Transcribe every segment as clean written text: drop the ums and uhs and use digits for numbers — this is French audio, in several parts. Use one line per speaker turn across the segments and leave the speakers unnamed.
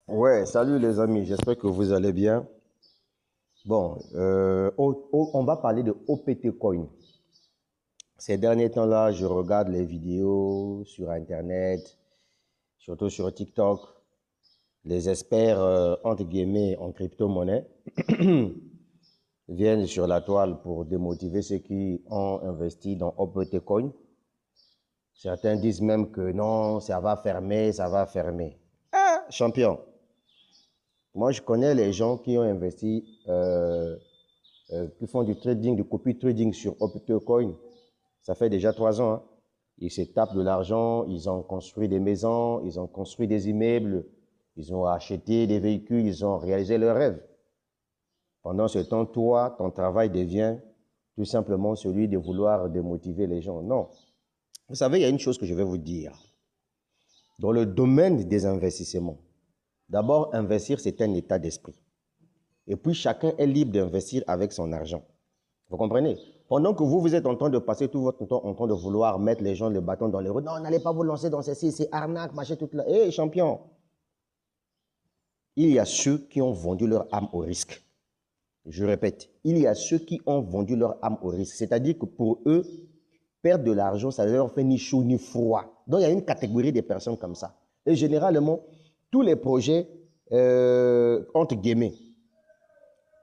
Ouais, salut les amis, j'espère que vous allez bien. Bon, on va parler de OPT Coin. Ces derniers temps-là, je regarde les vidéos sur Internet, surtout sur TikTok. Les experts, entre guillemets, en crypto-monnaie viennent sur la toile pour démotiver ceux qui ont investi dans OPT Coin. Certains disent même que non, ça va fermer, ça va fermer. Ah, champion, moi je connais les gens qui ont investi qui font du trading, du copy trading sur OptoCoin. Ça fait déjà 3 ans. Hein. Ils se tapent de l'argent, ils ont construit des maisons, ils ont construit des immeubles, ils ont acheté des véhicules, ils ont réalisé leurs rêves. Pendant ce temps, toi, ton travail devient tout simplement celui de vouloir démotiver les gens. Non. Vous savez, il y a une chose que je vais vous dire. Dans le domaine des investissements, d'abord, investir, c'est un état d'esprit. Et puis, chacun est libre d'investir avec son argent. Vous comprenez? Pendant que vous êtes en train de passer tout votre temps en train de vouloir mettre les gens le bâton dans les roues. Non, n'allez pas vous lancer dans ceci, c'est arnaque, machin, tout là. Hé, champion, il y a ceux qui ont vendu leur âme au risque. Je répète, il y a ceux qui ont vendu leur âme au risque. C'est-à-dire que pour eux, perdre de l'argent, ça ne leur fait ni chaud ni froid. Donc, il y a une catégorie de personnes comme ça. Et généralement, tous les projets, entre guillemets,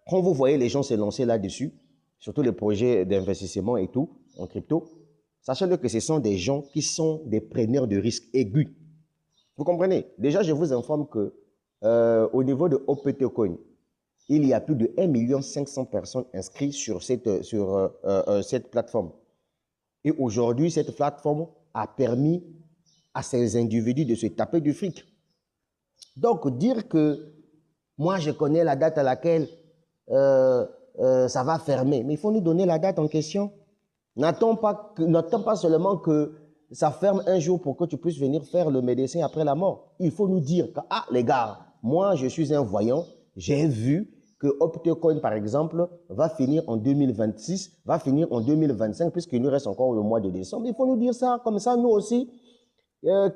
quand vous voyez les gens se lancer là-dessus, surtout les projets d'investissement et tout, en crypto, sachez-le que ce sont des gens qui sont des preneurs de risques aigus. Vous comprenez? Déjà, je vous informe que au niveau de OPT Coin, il y a plus de 1,5 million de personnes inscrites sur cette plateforme. Et aujourd'hui, cette plateforme a permis à ces individus de se taper du fric. Donc, dire que moi, je connais la date à laquelle ça va fermer. Mais il faut nous donner la date en question. N'attends pas seulement que ça ferme un jour pour que tu puisses venir faire le médecin après la mort. Il faut nous dire que, ah les gars, moi je suis un voyant, j'ai vu que Optecoin par exemple va finir en 2026, va finir en 2025 puisqu'il nous reste encore le mois de décembre. Il faut nous dire ça, comme ça nous aussi,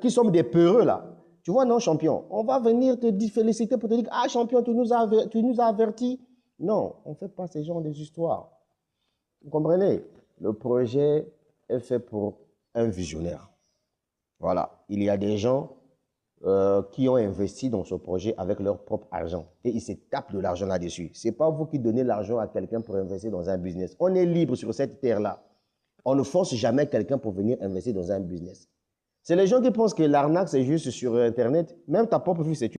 qui sommes des peureux là. Tu vois, non, champion, on va venir te féliciter pour te dire, ah champion, tu nous as avertis. Non, on ne fait pas ce genre des histoires. Vous comprenez? Le projet est fait pour un visionnaire. Voilà. Il y a des gens qui ont investi dans ce projet avec leur propre argent. Et ils se tapent de l'argent là-dessus. Ce n'est pas vous qui donnez l'argent à quelqu'un pour investir dans un business. On est libre sur cette terre-là. On ne force jamais quelqu'un pour venir investir dans un business. C'est les gens qui pensent que l'arnaque, c'est juste sur Internet. Même ta propre vie, c'est